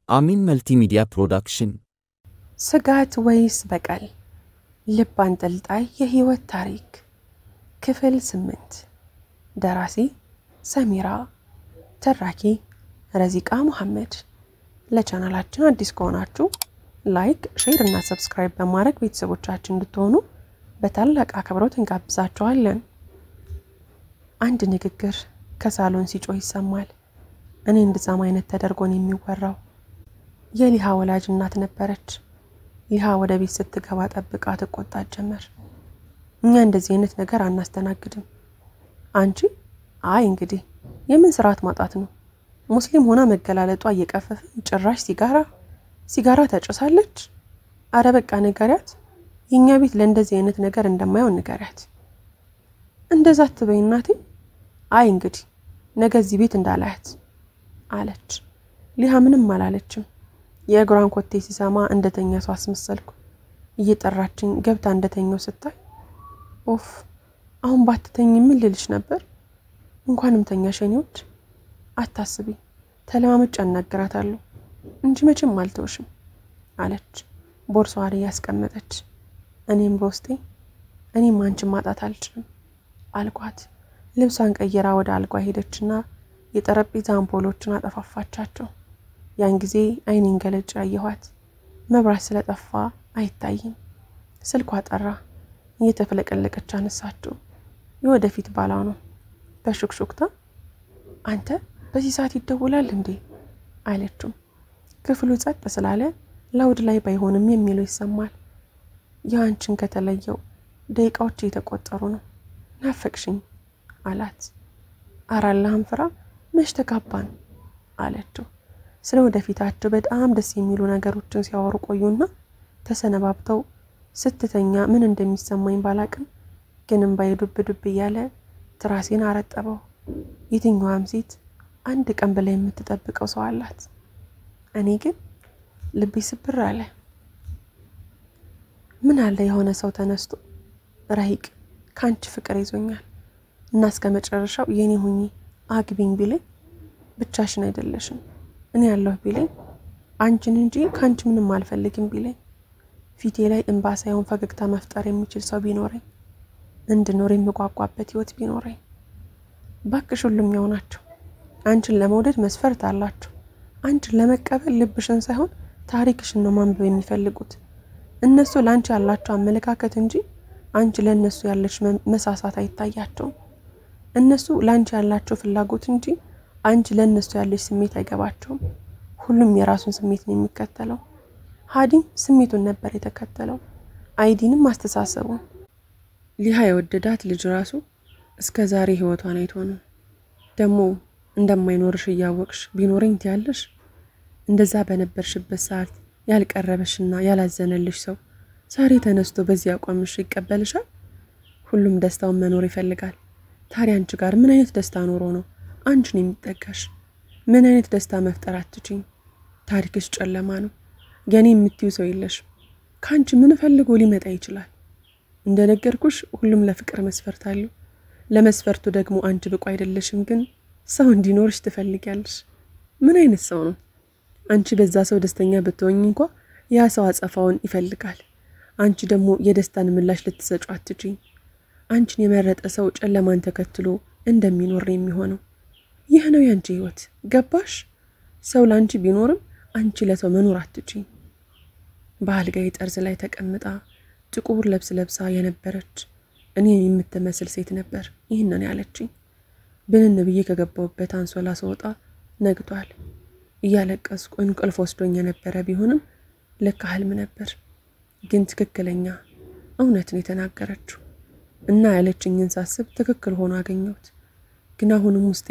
አሚን መልቲሚዲያ ፕሮዳክሽን። ስጋት ወይስ በቀል? ልብ አንጠልጣይ የህይወት ታሪክ ክፍል 8። ደራሲ ሰሚራ፣ ተራኪ ረዚቃ መሐመድ። ለቻናላችን አዲስ ከሆናችሁ ላይክ፣ ሼር እና ሰብስክራይብ በማድረግ ቤተሰቦቻችን እንድትሆኑ በታላቅ አክብሮት እንጋብዛችኋለን። አንድ ንግግር ከሳሎን ሲጮህ ይሰማል። እኔ እንድሰማ አይነት ተደርጎ ነው የሚወራው። የሊሃ ወላጅ እናት ነበረች። ሊሃ ወደ ቤት ስትገባ ጠብቃ ትቆጣት ጀመር። እኛ እንደዚህ አይነት ነገር አናስተናግድም። አንቺ አይ እንግዲህ የምን ስርዓት ማጣት ነው? ሙስሊም ሆና መገላለጧ እየቀፈፈ ጭራሽ ሲጋራ ተጭሳለች። አረ በቃ ንገሪያት፣ የኛ ቤት ለእንደዚህ አይነት ነገር እንደማይሆን ንገሪያት። እንደዛ አትበይ እናቴ። አይ እንግዲህ ነገ እዚህ ቤት እንዳላያት አለች። ሊሃ ምንም አላለችም። የእግሯን ኮቴ ሲሰማ እንደተኛ ሰው አስመሰልኩ። እየጠራችኝ ገብታ እንደተኛው ስታይ ኦፍ፣ አሁን ባትተኝ ምን ልልሽ ነበር? እንኳንም ተኛሽ የኔ ውድ። አታስቢ፣ ተለማመጭ አናግራታለሁ እንጂ መቼም አልተውሽም አለች ቦርሳዋን ያስቀመጠች። እኔም በውስጤ እኔም አንቺን ማጣት አልችልም አልኳት። ልብሷን ቀይራ ወደ አልጋ ሄደችና የጠረጴዛ አምፖሎችን አጠፋፋቻቸው። ያን ጊዜ አይኔን ገለጭ ያየኋት። መብራት ስለጠፋ አይታይም። ስልኳ ጠራ። እየተፈለቀለቀች አነሳችው። የወደፊት ባሏ ነው። በሹክሹክታ አንተ በዚህ ሰዓት ይደውላል እንዴ አለችው። ክፍሉ ጸጥ ስላለ ላውድ ላይ ባይሆንም የሚለው ይሰማል። ያንቺን ከተለየው ደቂቃዎች እየተቆጠሩ ነው። ናፈቅሽኝ አላት። አራላህም ፍራ መች ተጋባን አለችው። ስለ ወደፊታቸው በጣም ደስ የሚሉ ነገሮችን ሲያወሩ ቆዩና ተሰነባብተው ስትተኛ ምን እንደሚሰማኝ ባላቅም ግን እንባዬ ዱብ ዱብ እያለ ትራሴን አረጠበው። የትኛዋም ሴት አንድ ቀን በላ የምትጠብቀው ሰው አላት። እኔ ግን ልቤ ስብር አለ። ምን አለ የሆነ ሰው ተነስቶ ረሂቅ ካንቺ ፍቅር ይዞኛል እና እስከ መጨረሻው የኔ ሁኚ አግቢኝ ቢለኝ፣ ብቻሽን አይደለሽም እኔ ያለሁ ቢለኝ፣ አንቺን እንጂ ካንቺ ምንም አልፈልግም ቢለኝ፣ ፊቴ ላይ እንባ ሳይሆን ፈገግታ መፍጠር የሚችል ሰው ቢኖረኝ፣ እንድኖር የምጓጓበት ህይወት ቢኖረኝ። ባክሽ ሁሉም ያው ናቸው። አንቺን ለመውደድ መስፈርት አላቸው። አንቺን ለመቀበል ልብሽን ሳይሆን ታሪክሽን ነው ማንበብ የሚፈልጉት። እነሱ ላንቺ ያላቸው አመለካከት እንጂ አንቺ ለነሱ ያለሽ መሳሳት አይታያቸውም። እነሱ ላንቺ ያላቸው ፍላጎት እንጂ አንቺ ለነሱ ያለሽ ስሜት አይገባቸውም። ሁሉም የራሱን ስሜት ነው የሚከተለው። ሃዲም ስሜቱን ነበር የተከተለው፣ አይዲንም አስተሳሰቡን። ሊሃ የወደዳት ልጅ ራሱ እስከዛሬ ህይወቷን አይቶ ነው። ደሞ እንደማይኖርሽ ያወቅሽ ቢኖርኝ ትያለሽ? እንደዛ በነበርሽበት ሰዓት ያልቀረበሽና ያላዘነልሽ ሰው ዛሬ ተነስቶ በዚህ አቋምሽ ይቀበልሻል? ሁሉም ደስታውን መኖር ይፈልጋል። ታዲያ አንቺ ጋር ምን አይነት ደስታ ኖሮ ነው አንቺን የሚጠጋሽ? ምን አይነት ደስታ መፍጠር አትችኝ? ታሪክሽ ጨለማ ነው። ገኔ የምትዩ ሰው የለሽ። ካንቺ ምን ፈልጎ ሊመጣ ይችላል? እንደነገርኩሽ ሁሉም ለፍቅር መስፈርት አለው። ለመስፈርቱ ደግሞ አንቺ ብቁ አይደለሽም። ግን ሰው እንዲኖርሽ ትፈልጊያለሽ። ምን አይነት ሰው ነው? አንቺ በዛ ሰው ደስተኛ ብትሆኚ እንኳን ያ ሰው አጸፋውን ይፈልጋል። አንቺ ደግሞ የደስታን ምላሽ ልትሰጪው አትችኝ። አንቺን የመረጠ ሰው ጨለማን ተከትሎ እንደሚኖር የሚሆነው። ይህ ነው ያንቺ ህይወት። ገባሽ? ሰው ላንቺ ቢኖርም አንቺ ለሰው መኖር አትችኝ። በአልጋዬ ጠርዝ ላይ ተቀምጣ ጥቁር ልብስ ለብሳ የነበረች እኔን የምትመስል ሴት ነበር ይህንን ያለችኝ። ብንን ብዬ ከገባሁበት አንሶላ ስወጣ ነግቷል። እያለቀስኩ እንቅልፍ ወስዶኝ የነበረ ቢሆንም ለካ ህልም ነበር። ግን ትክክለኛ እውነትን የተናገረችው እና ያለችኝን ሳስብ ትክክል ሆኖ አገኘሁት። ግን አሁንም ውስጤ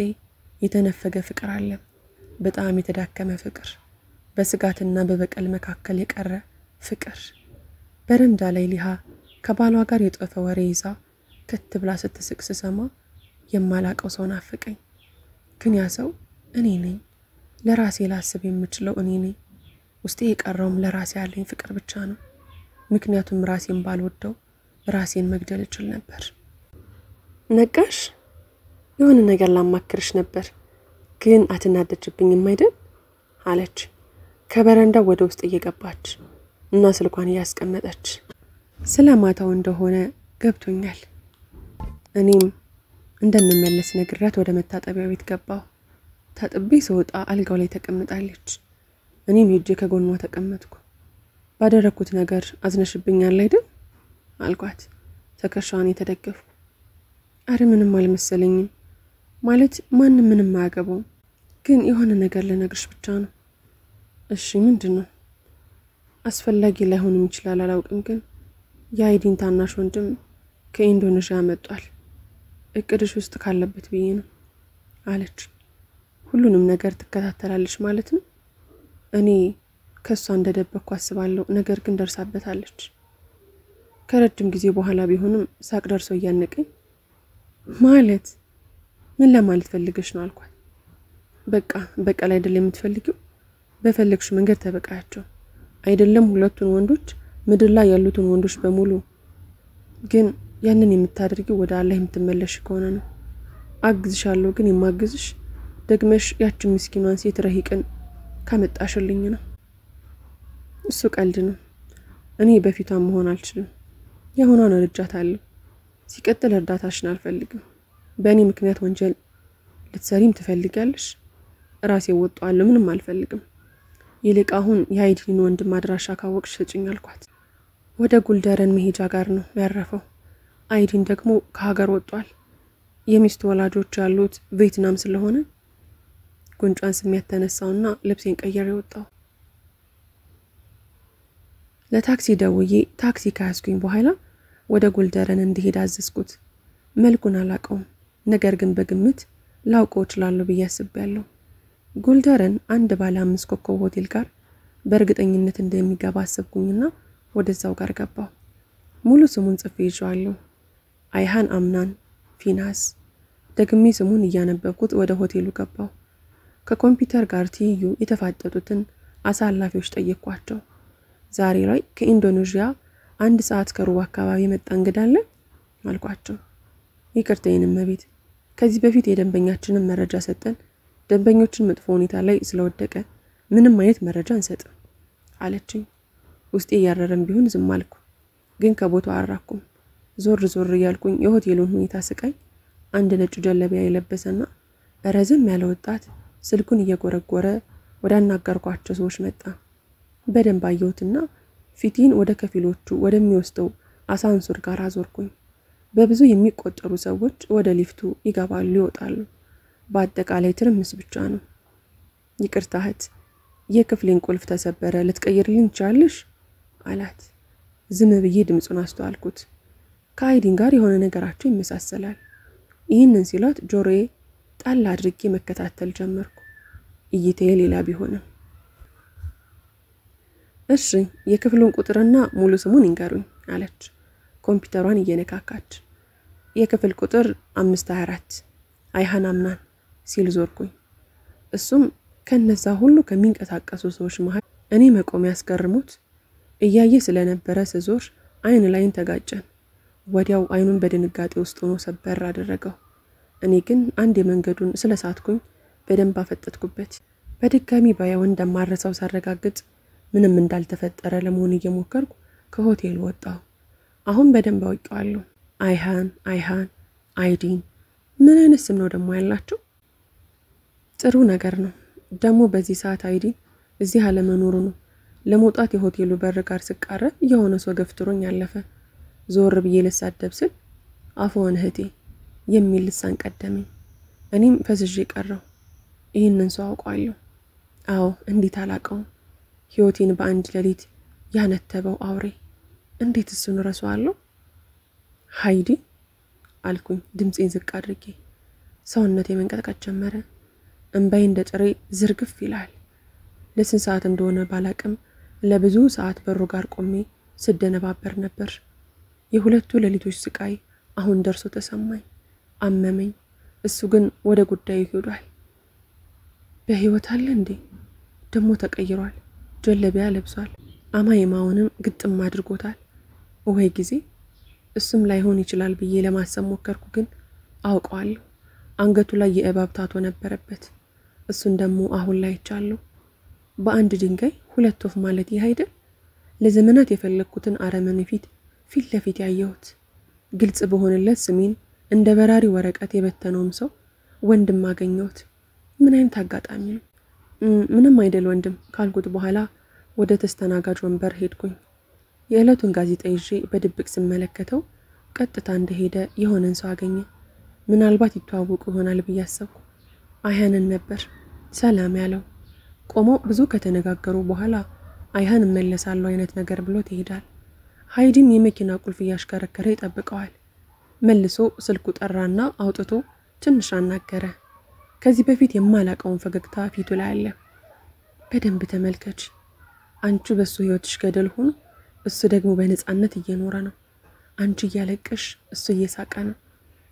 የተነፈገ ፍቅር አለ። በጣም የተዳከመ ፍቅር፣ በስጋትና በበቀል መካከል የቀረ ፍቅር። በረንዳ ላይ ሊሃ ከባሏ ጋር የጦፈ ወሬ ይዛ ከት ብላ ስትስቅ ስሰማ የማላቀው ሰው ናፈቀኝ። ግን ያ ሰው እኔ ነኝ። ለራሴ ላስብ የምችለው እኔ ነኝ። ውስጤ የቀረውም ለራሴ ያለኝ ፍቅር ብቻ ነው። ምክንያቱም ራሴን ባልወደው ራሴን መግደል እችል ነበር። ነቃሽ? የሆነ ነገር ላማክርሽ ነበር፣ ግን አትናደጅብኝም አይደል አለች። ከበረንዳው ወደ ውስጥ እየገባች እና ስልኳን እያስቀመጠች ስለማታው እንደሆነ ገብቶኛል። እኔም እንደምመለስ ነግራት ወደ መታጠቢያ ቤት ገባሁ። ታጥቤ ስወጣ አልጋው ላይ ተቀምጣለች። እኔም ሄጄ ከጎኗ ተቀመጥኩ። ባደረኩት ነገር አዝነሽብኛል አይደል አልኳት። ትከሻዋን የተደገፍኩ። አረ ምንም አልመሰለኝም። ማለት ማንም ምንም አያገባውም፣ ግን የሆነ ነገር ልነግርሽ ብቻ ነው። እሺ ምንድነው? አስፈላጊ ላይሆንም ይችላል አላውቅም፣ ግን የአይዲን ታናሽ ወንድም ከኢንዶኔዥያ መጥቷል። እቅድሽ ውስጥ ካለበት ብዬ ነው አለች። ሁሉንም ነገር ትከታተላለች ማለት ነው? እኔ ከሷ እንደደበቅኩ አስባለሁ፣ ነገር ግን ደርሳበታለች። ከረጅም ጊዜ በኋላ ቢሆንም ሳቅ ደርሶ እያነቀኝ ማለት ምን ለማለት ፈልገሽ ነው አልኳት። በቃ ላይ አይደለም የምትፈልጊው? በፈለግሽ መንገድ ተበቃያቸው። አይደለም ሁለቱን ወንዶች፣ ምድር ላይ ያሉትን ወንዶች በሙሉ። ግን ያንን የምታደርጊው ወደ አላህ የምትመለሽ ከሆነ ነው። አግዝሻለሁ፣ ግን የማግዝሽ ደግመሽ ያችን ምስኪኗን ሴት ረሂቅን ካመጣሽልኝ ነው። እሱ ቀልድ ነው። እኔ በፊቷን መሆን አልችልም። የሆኗን እርጃታለሁ። ሲቀጥል እርዳታሽን አልፈልግም። በእኔ ምክንያት ወንጀል ልትሰሪም ትፈልጊያለሽ? ራሴ ወጣዋለሁ፣ ምንም አልፈልግም። ይልቅ አሁን የአይዲን ወንድም አድራሻ ካወቅሽ ስጭኝ አልኳት። ወደ ጉልደረን መሄጃ ጋር ነው ያረፈው። አይዲን ደግሞ ከሀገር ወጧል። የሚስቱ ወላጆች ያሉት ቪየትናም ስለሆነ ጉንጯን ስሜት ተነሳውና ልብሴን ቀየሬ ወጣው። ለታክሲ ደውዬ ታክሲ ካያስኩኝ በኋላ ወደ ጉልደረን እንዲሄድ አዘዝኩት። መልኩን አላውቀውም፣ ነገር ግን በግምት ላውቀው እችላለሁ ብዬ አስቤያለሁ። ጉልደረን አንድ ባለ 5 ኮከብ ሆቴል ጋር በእርግጠኝነት እንደሚገባ አሰብኩኝና ወደዛው ጋር ገባሁ። ሙሉ ስሙን ጽፌ ይዤዋለሁ። አይሃን አምናን ፊናስ። ደግሜ ስሙን እያነበብኩት ወደ ሆቴሉ ገባሁ። ከኮምፒውተር ጋር ትይዩ የተፋጠጡትን አሳላፊዎች ጠየቅኳቸው። ዛሬ ላይ ከኢንዶኔዥያ 1 ሰዓት ከሩብ አካባቢ መጣ እንግዳ አለ አልኳቸው። ይቅርታ የኔም ቤት፣ ከዚህ በፊት የደንበኛችንን መረጃ ሰጠን። ደንበኞችን መጥፎ ሁኔታ ላይ ስለወደቀ ምንም አይነት መረጃ አንሰጥም አለችኝ። ውስጤ ያረረም ቢሆን ዝም አልኩ፣ ግን ከቦታው አራኩም። ዞር እያልኩኝ የሆቴሉን ሁኔታ ስቃይ አንድ ነጭ ጀለቢያ የለበሰና ረዘም ያለ ወጣት ስልኩን እየጎረጎረ ወደ አናገርኳቸው ሰዎች መጣ። በደንብ አየሁትና ፊቴን ወደ ከፊሎቹ ወደሚወስደው አሳንሱር ጋር አዞርኩኝ። በብዙ የሚቆጠሩ ሰዎች ወደ ሊፍቱ ይገባሉ ይወጣሉ። በአጠቃላይ ትርምስ ብቻ ነው። ይቅርታ እህት፣ የክፍሌን ቁልፍ ተሰበረ፣ ልትቀይርልኝ ትችያለሽ አላት። ዝም ብዬ ድምጹን አስተዋልኩት። ከአይዲን ጋር የሆነ ነገራቸው ይመሳሰላል። ይህንን ሲላት ጆሮዬ ጣል አድርጌ መከታተል ጀመርኩ። እይታዬ ሌላ ቢሆንም እሺ የክፍሉን ቁጥርና ሙሉ ስሙን ይንገሩኝ አለች ኮምፒውተሯን እየነካካች። የክፍል ቁጥር 524 አይሃን አምናን ሲል ዞርኩኝ። እሱም ከነዛ ሁሉ ከሚንቀሳቀሱ ሰዎች መሃል እኔ መቆም ያስገርሙት እያየ ስለነበረ ስዞር አይን ላይን ተጋጨን። ወዲያው አይኑን በድንጋጤ ውስጥ ሆኖ ሰበር አደረገው። እኔ ግን አንድ የመንገዱን ስለሳትኩኝ በደንብ አፈጠጥኩበት። በድጋሚ ባየው እንደማረሳው ሳረጋግጥ ምንም እንዳልተፈጠረ ለመሆን እየሞከርኩ ከሆቴሉ ወጣሁ። አሁን በደንብ አውቀዋለሁ። አይሃን አይዲን ምን አይነት ስም ነው ደግሞ ያላችሁ? ጥሩ ነገር ነው። ደግሞ በዚህ ሰዓት አይዲን እዚህ አለመኖሩ ነው። ለመውጣት የሆቴሉ በር ጋር ስቃረብ የሆነ ሰው ገፍትሮኝ ያለፈ። ዞር ብዬ ልሳደብ ስል አፎን እህቴ የሚል ልሳን ቀደመኝ። እኔም ፈዝዤ ቀረሁ። ይህንን ሰው አውቀዋለሁ። አዎ እንዴት አላውቀውም? ህይወቴን በአንድ ሌሊት ያነተበው አውሬ እንዴት እሱን ረሳዋለሁ? ሃይዲ አልኩኝ ድምጼን ዝቅ አድርጌ። ሰውነቴ መንቀጥቀጥ ጀመረ። እንባዬ እንደ ጥሬ ዝርግፍ ይላል። ለስንት ሰዓት እንደሆነ ባላቅም ለብዙ ሰዓት በሩ ጋር ቆሜ ስደነባበር ነበር። የሁለቱ ሌሊቶች ስቃይ አሁን ደርሶ ተሰማኝ፣ አመመኝ። እሱ ግን ወደ ጉዳዩ ሄዷል። በህይወት አለ እንዴ? ደሞ ተቀይሯል። ጀለቢያ ለብሷል። አማይማውንም ግጥም አድርጎታል። ወይ ጊዜ እሱም ላይሆን ይችላል ብዬ ለማሰብ ሞከርኩ፣ ግን አውቀዋለሁ። አንገቱ ላይ የእባብ ታቶ ነበረበት። እሱን ደግሞ አሁን ላይ ይቻለሁ። በአንድ ድንጋይ ሁለት ወፍ ማለት ይህ አይደል? ለዘመናት የፈለግኩትን አረመኔ ፊት ለፊት ያየሁት፣ ግልጽ በሆነለት ስሜን እንደ በራሪ ወረቀት የበተነውም ሰው ወንድም አገኘሁት። ምን አይነት አጋጣሚ ነው? ምንም አይደል ወንድም ካልኩት በኋላ ወደ ተስተናጋጅ ወንበር ሄድኩኝ። የዕለቱን ጋዜጣ ይዤ በድብቅ ስመለከተው ቀጥታ እንደሄደ የሆነን ሰው አገኘ። ምናልባት ይተዋወቁ ይሆናል ብዬ አሰብኩ። አይሃንን ነበር ሰላም ያለው። ቆመው ብዙ ከተነጋገሩ በኋላ አይሃን እመለሳለሁ አይነት ነገር ብሎት ይሄዳል። ሃይዲም የመኪና ቁልፍ እያሽከረከረ ይጠብቀዋል። መልሶ ስልኩ ጠራና አውጥቶ ትንሽ አናገረ። ከዚህ በፊት የማላቀውን ፈገግታ ፊቱ ላይ አለ። በደንብ ተመልከች። አንቺ በሱ ህይወትሽ ገደል ሆኖ እሱ ደግሞ በነፃነት እየኖረ ነው። አንቺ እያለቀሽ እሱ እየሳቀ ነው።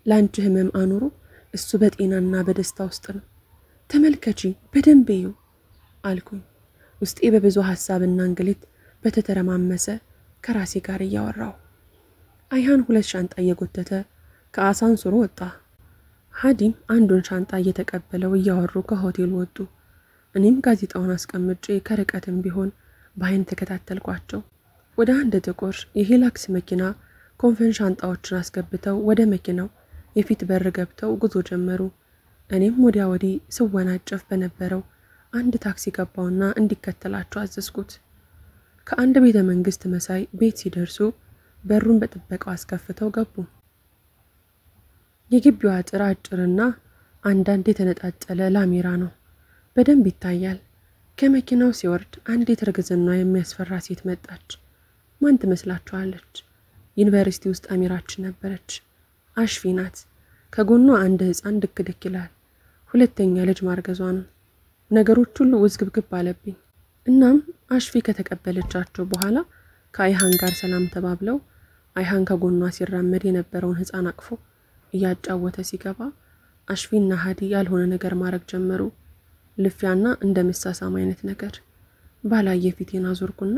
ለአንቺ ህመም አኑሮ እሱ በጤናና በደስታ ውስጥ ነው። ተመልከቺ፣ በደንብ እዩ አልኩኝ። ውስጤ በብዙ ሐሳብና እንግልት በተተረማመሰ ከራሴ ጋር እያወራው። አይሃን ሁለት ሻንጣ እየጎተተ ከአሳንሱሩ ወጣ። ሃዲም አንዱን ሻንጣ እየተቀበለው እያወሩ ከሆቴሉ ወጡ። እኔም ጋዜጣውን አስቀምጬ ከርቀትም ቢሆን በአይን ተከታተልኳቸው። ወደ አንድ ጥቁር የሂላክስ መኪና ኮንፈን ሻንጣዎችን አስገብተው ወደ መኪናው የፊት በር ገብተው ጉዞ ጀመሩ። እኔም ወዲያ ወዲህ ስወናጨፍ በነበረው አንድ ታክሲ ገባውና እንዲከተላቸው አዘዝኩት። ከአንድ ቤተ መንግስት መሳይ ቤት ሲደርሱ በሩን በጥበቃው አስከፍተው ገቡ። የግቢው አጥር አጭርና አንዳንድ የተነጣጠለ ላሜራ ነው። በደንብ ይታያል። ከመኪናው ሲወርድ አንዲት እርግዝና የሚያስፈራ ሴት መጣች። ማን ትመስላችኋለች? ዩኒቨርሲቲ ውስጥ አሚራችን ነበረች። አሽፊ ናት። ከጎኗ አንድ ህፃን ድክ ድክ ይላል። ሁለተኛ ልጅ ማርገዟ ነው። ነገሮች ሁሉ ውዝግብግብ አለብኝ። እናም አሽፊ ከተቀበለቻቸው በኋላ ከአይሃን ጋር ሰላም ተባብለው አይሃን ከጎኗ ሲራመድ የነበረውን ህፃን አቅፎ እያጫወተ ሲገባ አሽፊና ሃዲ ያልሆነ ነገር ማድረግ ጀመሩ። ልፊያና እንደ መሳሳም አይነት ነገር። ባላየ ፊቴን አዞርኩና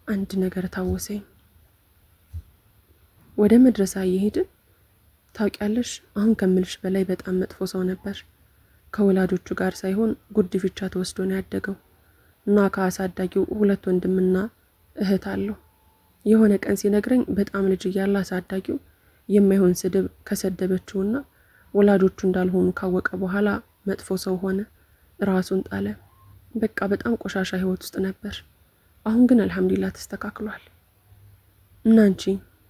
አንድ ነገር ታወሰኝ። ወደ መድረሳ እየሄድን ታውቂያለሽ፣ አሁን ከምልሽ በላይ በጣም መጥፎ ሰው ነበር። ከወላጆቹ ጋር ሳይሆን ጉድፍቻ ተወስዶ ነው ያደገው እና ከአሳዳጊው ሁለት ወንድምና እህት አለው። የሆነ ቀን ሲነግረኝ በጣም ልጅ እያለ አሳዳጊው የማይሆን ስድብ ከሰደበችውና ወላጆቹ እንዳልሆኑ ካወቀ በኋላ መጥፎ ሰው ሆነ፣ ራሱን ጣለ። በቃ በጣም ቆሻሻ ህይወት ውስጥ ነበር። አሁን ግን አልহামዱሊላህ ተስተካክሏል። እናንቺ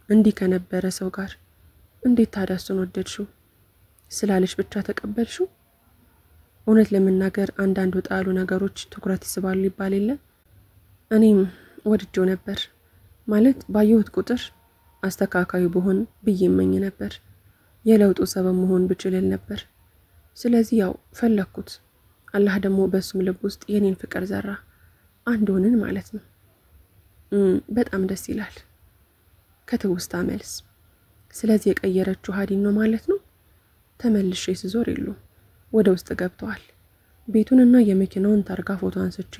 እንዲህ ከነበረ ሰው ጋር እንዴት ታዳሱን ወደድሽው? ስላለሽ ብቻ ተቀበልሽው? እውነት ለመናገር አንዳንድ ወጣ ያሉ ነገሮች ትኩረት ይስባሉ ይባል የለ? እኔም ወድጄው ነበር። ማለት ባየሁት ቁጥር አስተካካዩ በሆን ብዬ እመኝ ነበር። የለውጡ ሰበብ መሆን ብችል ነበር። ስለዚህ ያው ፈለኩት። አላህ ደግሞ በሱም ልብ ውስጥ የኔን ፍቅር ዘራ። አንድ ሆነን ማለት ነው። በጣም ደስ ይላል። ከትውስታ መልስ። ስለዚህ የቀየረችው ሃዲን ነው ማለት ነው። ተመልሼ ስዞር የሉ ወደ ውስጥ ገብተዋል። ቤቱንና የመኪናውን ታርጋ ፎቶ አንስቼ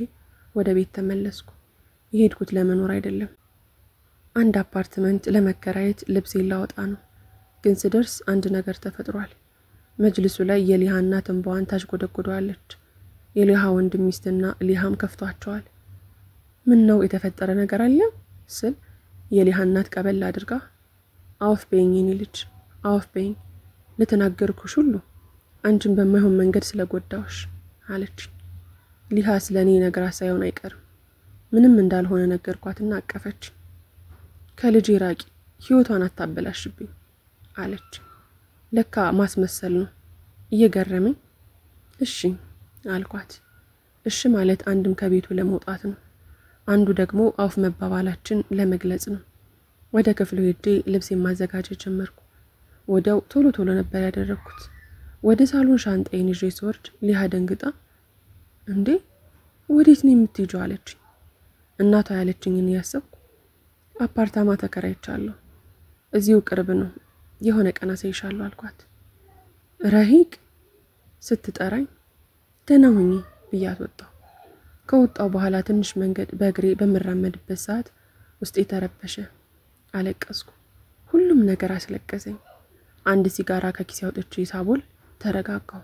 ወደ ቤት ተመለስኩ። የሄድኩት ለመኖር አይደለም። አንድ አፓርትመንት ለመከራየት ልብሴን ላወጣ ነው። ግን ስደርስ አንድ ነገር ተፈጥሯል። መጅልሱ ላይ የሊሃ እናት እንባዋን ታሽጎደጎደዋለች። የሊሃ ወንድም ሚስትና ሊሃም ከፍቷቸዋል። ምን ነው የተፈጠረ ነገር አለ ስል የሊሃ እናት ቀበል አድርጋ አውፍ በይኝ የኔ ልጅ አውፍ በይኝ፣ ለተናገርኩሽ ሁሉ አንቺን በማይሆን መንገድ ስለጎዳውሽ አለች። ሊሃ ስለኔ ነገር ሳይሆን አይቀርም ምንም እንዳልሆነ ነገርኳትና አቀፈች። ከልጅ ራቂ፣ ህይወቷን አታበላሽብኝ አለች። ለካ ማስመሰል ነው እየገረመኝ። እሺ አልኳት። እሺ ማለት አንድም ከቤቱ ለመውጣት ነው፣ አንዱ ደግሞ አውፍ መባባላችን ለመግለጽ ነው። ወደ ክፍሉ ሄጄ ልብሴን ማዘጋጀት ጀመርኩ። ወዲያው ቶሎ ነበር ያደረኩት። ወደ ሳሎን ሻንጣዬን ይዤ ስወርድ ሊሃ ደንግጣ እንዴ ወዴት ነው የምትሄጂው አለች። እናቷ ያለችኝን ያሰብኩ አፓርታማ ተከራይቻለሁ፣ እዚሁ ቅርብ ነው፣ የሆነ ቀን አሳይሻለሁ አልኳት። ረሂቅ ስትጠራኝ ደህና ሁኚ ብያት ወጣሁ። ከወጣሁ በኋላ ትንሽ መንገድ በእግሬ በመራመድበት ሰዓት ውስጤ ተረበሸ። አለቀስኩ። ሁሉም ነገር አስለቀሰኝ። አንድ ሲጋራ ከኪሴ አውጥቼ ሳቦል ተረጋጋሁ።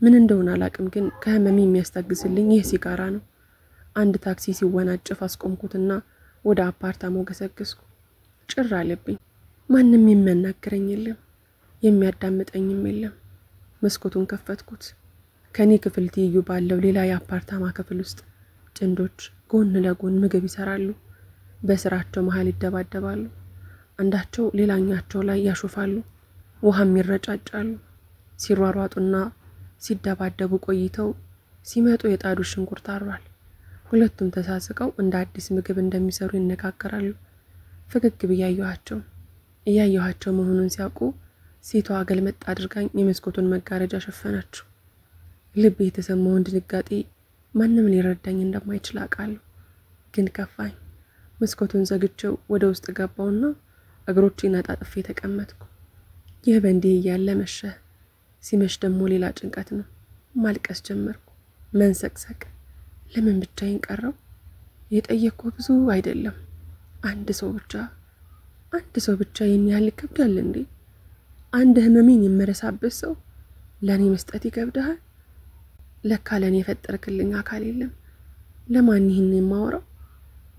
ምን እንደሆነ አላቅም፣ ግን ከህመሜ የሚያስታግስልኝ ይህ ሲጋራ ነው። አንድ ታክሲ ሲወናጨፍ አስቆምኩትና ወደ አፓርታማው ገሰገስኩ። ጭር አለብኝ። ማንም የሚያናግረኝ የለም፣ የሚያዳምጠኝም የለም። መስኮቱን ከፈትኩት። ከኔ ክፍል ትይዩ ባለው ሌላ የአፓርታማ ክፍል ውስጥ ጥንዶች ጎን ለጎን ምግብ ይሰራሉ። በስራቸው መሃል ይደባደባሉ። አንዳቸው ሌላኛቸው ላይ ያሾፋሉ፣ ውሃም ይረጫጫሉ። ሲሯሯጡና ሲደባደቡ ቆይተው ሲመጡ የጣዱ ሽንኩርት አሯል። ሁለቱም ተሳስቀው እንደ አዲስ ምግብ እንደሚሰሩ ይነጋገራሉ። ፈገግ እያየኋቸው መሆኑን ሲያውቁ ሴቷ ገልመጥ አድርጋኝ የመስኮቱን መጋረጃ ሸፈነችው። ልቤ የተሰማውን ድንጋጤ ማንም ሊረዳኝ እንደማይችል አውቃለሁ፣ ግን ከፋኝ። መስኮቱን ዘግቼው ወደ ውስጥ ገባውና እግሮቼን አጣጥፌ ተቀመጥኩ። ይህ በእንዲህ እያለ መሸ። ሲመሽ ደግሞ ሌላ ጭንቀት ነው። ማልቀስ ጀመርኩ፣ መንሰቅሰቅ። ለምን ብቻዬን ቀረው? የጠየቅኩ ብዙ አይደለም፣ አንድ ሰው ብቻ ይህን ያህል ይከብዳል እንዴ? አንድ ህመሜን የምረሳበት ሰው ለኔ መስጠት ይከብዳል? ለካ ለኔ የፈጠርክልኝ አካል የለም። ለማን ይህን የማወራው?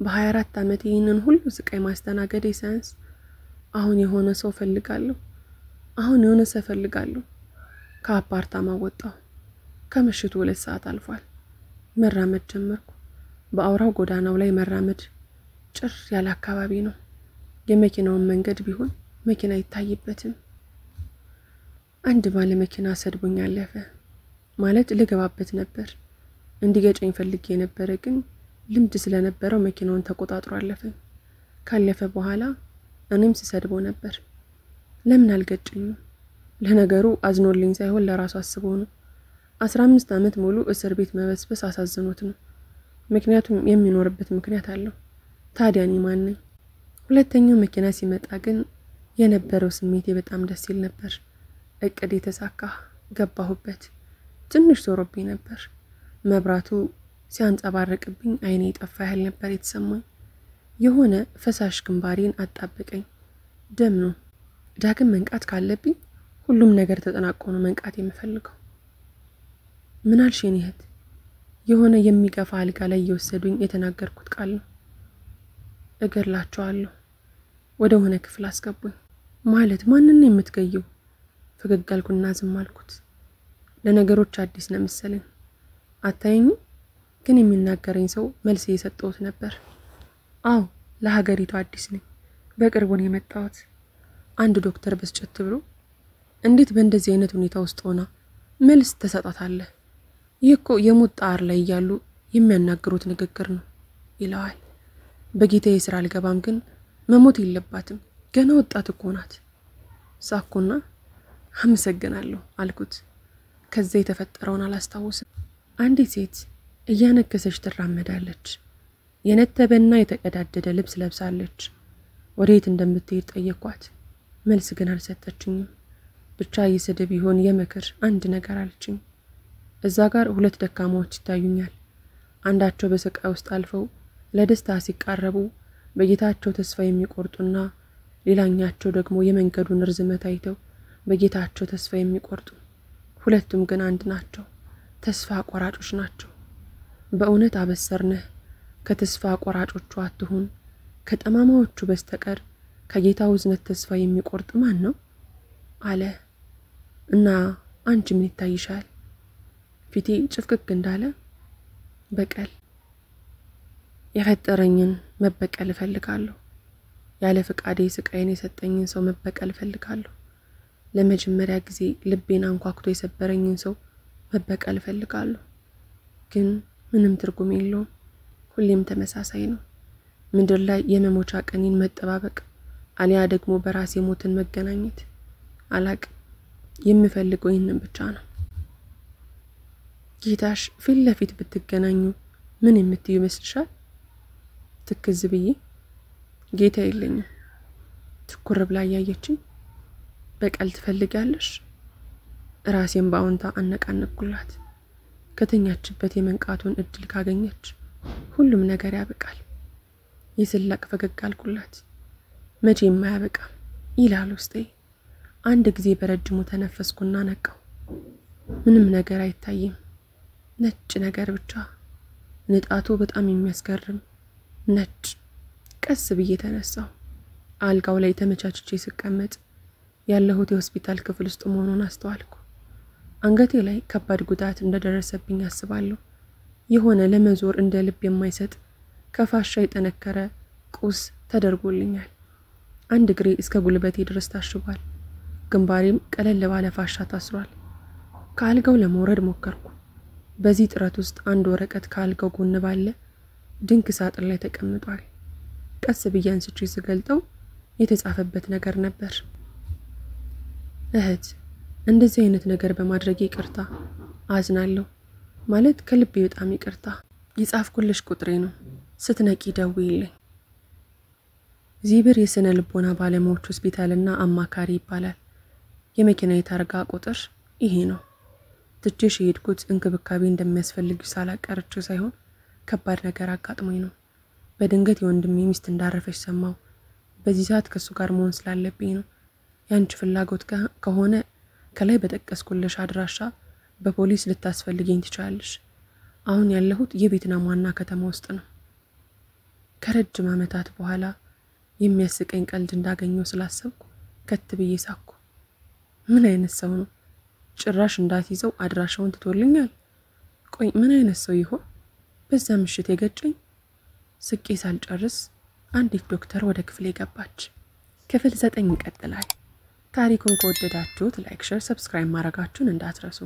በ24 ዓመት ይህንን ሁሉ ስቃይ ማስተናገዴ ሳይንስ አሁን የሆነ ሰው ፈልጋለሁ። ከአፓርታማ ወጣሁ። ከምሽቱ 2 ሰዓት አልፏል። መራመድ ጀመርኩ። በአውራው ጎዳናው ላይ መራመድ ጭር ያለ አካባቢ ነው። የመኪናውን መንገድ ቢሆን መኪና አይታይበትም። አንድ ባለ መኪና ሰድቦኝ አለፈ። ማለት ልገባበት ነበር። እንዲገጨኝ ፈልጌ ነበር፣ ግን ልምድ ስለነበረው መኪናውን ተቆጣጥሮ አለፈኝ። ካለፈ በኋላ እኔም ስሰድበው ነበር። ለምን አልገጨኝም? ለነገሩ አዝኖልኝ ሳይሆን ለራሱ አስቦ ነው። 15 ዓመት ሙሉ እስር ቤት መበስበስ አሳዝኖት ነው። ምክንያቱም የሚኖርበት ምክንያት አለው። ታዲያ እኔ ማን ነኝ? ሁለተኛው መኪና ሲመጣ ግን የነበረው ስሜቴ በጣም ደስ ይል ነበር። እቅዴ ተሳካ፣ ገባሁበት። ትንሽ ዞሮብኝ ነበር። መብራቱ ሲያንጸባርቅብኝ አይኔ ጠፋ ያህል ነበር የተሰማኝ። የሆነ ፈሳሽ ግንባሬን አጣበቀኝ። ደም ነው። ዳግም መንቃት ካለብኝ ሁሉም ነገር ተጠናቆ ነው መንቃት የምፈልገው። ምን አልሽ የኔ እህት? የሆነ የሚገፋ አልጋ ላይ እየወሰዱኝ የተናገርኩት ቃል ነው። እገድላቸዋለሁ። ወደ ሆነ ክፍል አስገቡኝ። ማለት ማንን ነው የምትገየው? ፈገግ አልኩና ዝም አልኩት። ለነገሮች አዲስ ነው መሰለኝ። አታየኝ? ግን የሚናገረኝ ሰው መልስ እየሰጠሁት ነበር። አዎ፣ ለሀገሪቱ አዲስ ነኝ። በቅርቡ ነው የመጣሁት። አንድ ዶክተር በስጨት ብሎ እንዴት በእንደዚህ አይነት ሁኔታ ውስጥ ሆና መልስ ተሰጣታለህ? ይህ እኮ የሞት ጣር ላይ ያሉ የሚያናግሩት ንግግር ነው ይለዋል። በጌታዬ ስራ አልገባም፣ ግን መሞት የለባትም፣ ገና ወጣት እኮ ናት። ሳኩና አመሰግናለሁ አልኩት። ከዛ የተፈጠረውን አላስታውስም። አንዲት ሴት እያነከሰች ትራመዳለች። የነተበና የተቀዳደደ ልብስ ለብሳለች። ወዴት እንደምትሄድ ጠየኳት። መልስ ግን አልሰጠችኝም። ብቻ ይስደብ ይሆን የመከር አንድ ነገር አለችኝ። እዛ ጋር 2 ደካማዎች ይታዩኛል። አንዳቸው በስቃይ ውስጥ አልፈው ለደስታ ሲቃረቡ በጌታቸው ተስፋ የሚቆርጡና ሌላኛቸው ደግሞ የመንገዱን ርዝመት አይተው በጌታቸው ተስፋ የሚቆርጡ። ሁለቱም ግን አንድ ናቸው። ተስፋ ቆራጮች ናቸው። በእውነት አበሰርነህ። ከተስፋ ቆራጮቹ አትሁን። ከጠማማዎቹ በስተቀር ከጌታው ዝነት ተስፋ የሚቆርጥ ማን ነው? አለ። እና አንቺ ምን ይታይሻል? ፊቴ ጭፍቅቅ እንዳለ በቀል። የፈጠረኝን መበቀል እፈልጋለሁ። ያለ ፍቃዴ ስቃይን የሰጠኝን ሰው መበቀል እፈልጋለሁ። ለመጀመሪያ ጊዜ ልቤን አንኳኩቶ የሰበረኝን ሰው መበቀል እፈልጋለሁ። ግን ምንም ትርጉም የለውም። ሁሌም ተመሳሳይ ነው። ምድር ላይ የመሞቻ ቀኔን መጠባበቅ አሊያ ደግሞ በራሴ ሞትን መገናኘት። አላቅም። የምፈልገው ይህንን ብቻ ነው። ጌታሽ ፊት ለፊት ብትገናኙ ምን የምትዩ ይመስልሻል? ትክዝ ብዬ ጌታ የለኝም። ትኩር ብላ ያየችኝ። በቀል ትፈልጋለሽ? ራሴን ባውንታ አነቃነቅኩላት። ከተኛችበት የመንቃቱን እድል ካገኘች ሁሉም ነገር ያበቃል። የስላቅ ፈገግ አልኩላት። መቼም ማያበቃም ይላል ውስጤ። አንድ ጊዜ በረጅሙ ተነፈስኩና ነቃው። ምንም ነገር አይታይም። ነጭ ነገር ብቻ። ንጣቱ በጣም የሚያስገርም ነጭ። ቀስ ብዬ ተነሳሁ። አልጋው ላይ ተመቻችቼ ስቀመጥ ያለሁት የሆስፒታል ክፍል ውስጥ መሆኑን አስተዋልኩ። አንገቴ ላይ ከባድ ጉዳት እንደደረሰብኝ አስባለሁ። የሆነ ለመዞር እንደ ልብ የማይሰጥ ከፋሻ የጠነከረ ቁስ ተደርጎልኛል። አንድ እግሬ እስከ ጉልበቴ ድረስ ታሽጓል። ግንባሬም ቀለል ባለ ፋሻ ታስሯል። ከአልጋው ለመውረድ ሞከርኩ። በዚህ ጥረት ውስጥ አንድ ወረቀት ከአልጋው ጎን ባለ ድንክ ሳጥን ላይ ተቀምጧል። ቀስ ብዬ አንስቼ ስገልጠው የተጻፈበት ነገር ነበር። እህት፣ እንደዚህ አይነት ነገር በማድረግ ይቅርታ። አዝናለሁ። ማለት ከልቤ በጣም ይቅርታ። የጻፍኩልሽ ቁጥሬ ነው። ስትነቂ ደውይልኝ። ዚብር የስነ ልቦና ባለሙያዎች ሆስፒታልና አማካሪ ይባላል። የመኪናዬ ታርጋ ቁጥር ይሄ ነው። ትቼሽ የሄድኩት እንክብካቤ እንደሚያስፈልግሽ ሳላቀርቼ ሳይሆን ከባድ ነገር አጋጥሞኝ ነው። በድንገት የወንድሜ ሚስት እንዳረፈች ሰማሁ። በዚህ ሰዓት ከሱ ጋር መሆን ስላለብኝ ነው። ያንቺ ፍላጎት ከሆነ ከላይ በጠቀስኩልሽ አድራሻ በፖሊስ ልታስፈልጊኝ ትችላለሽ። አሁን ያለሁት የቪየትናም ዋና ከተማ ውስጥ ነው። ከረጅም ዓመታት በኋላ የሚያስቀኝ ቀልድ እንዳገኘው ስላሰብኩ ከት ብዬ ሳኩ። ምን አይነት ሰው ነው? ጭራሽ እንዳትይዘው አድራሻውን ትቶልኛል። ቆይ ምን አይነት ሰው ይሆን? በዛ ምሽት የገጨኝ። ስቄ ሳልጨርስ አንዲት ዶክተር ወደ ክፍሌ ገባች። ክፍል 9 ይቀጥላል። ታሪኩን ከወደዳችሁት ላይክ፣ ሼር፣ ሰብስክራይብ ማድረጋችሁን እንዳትረሱ።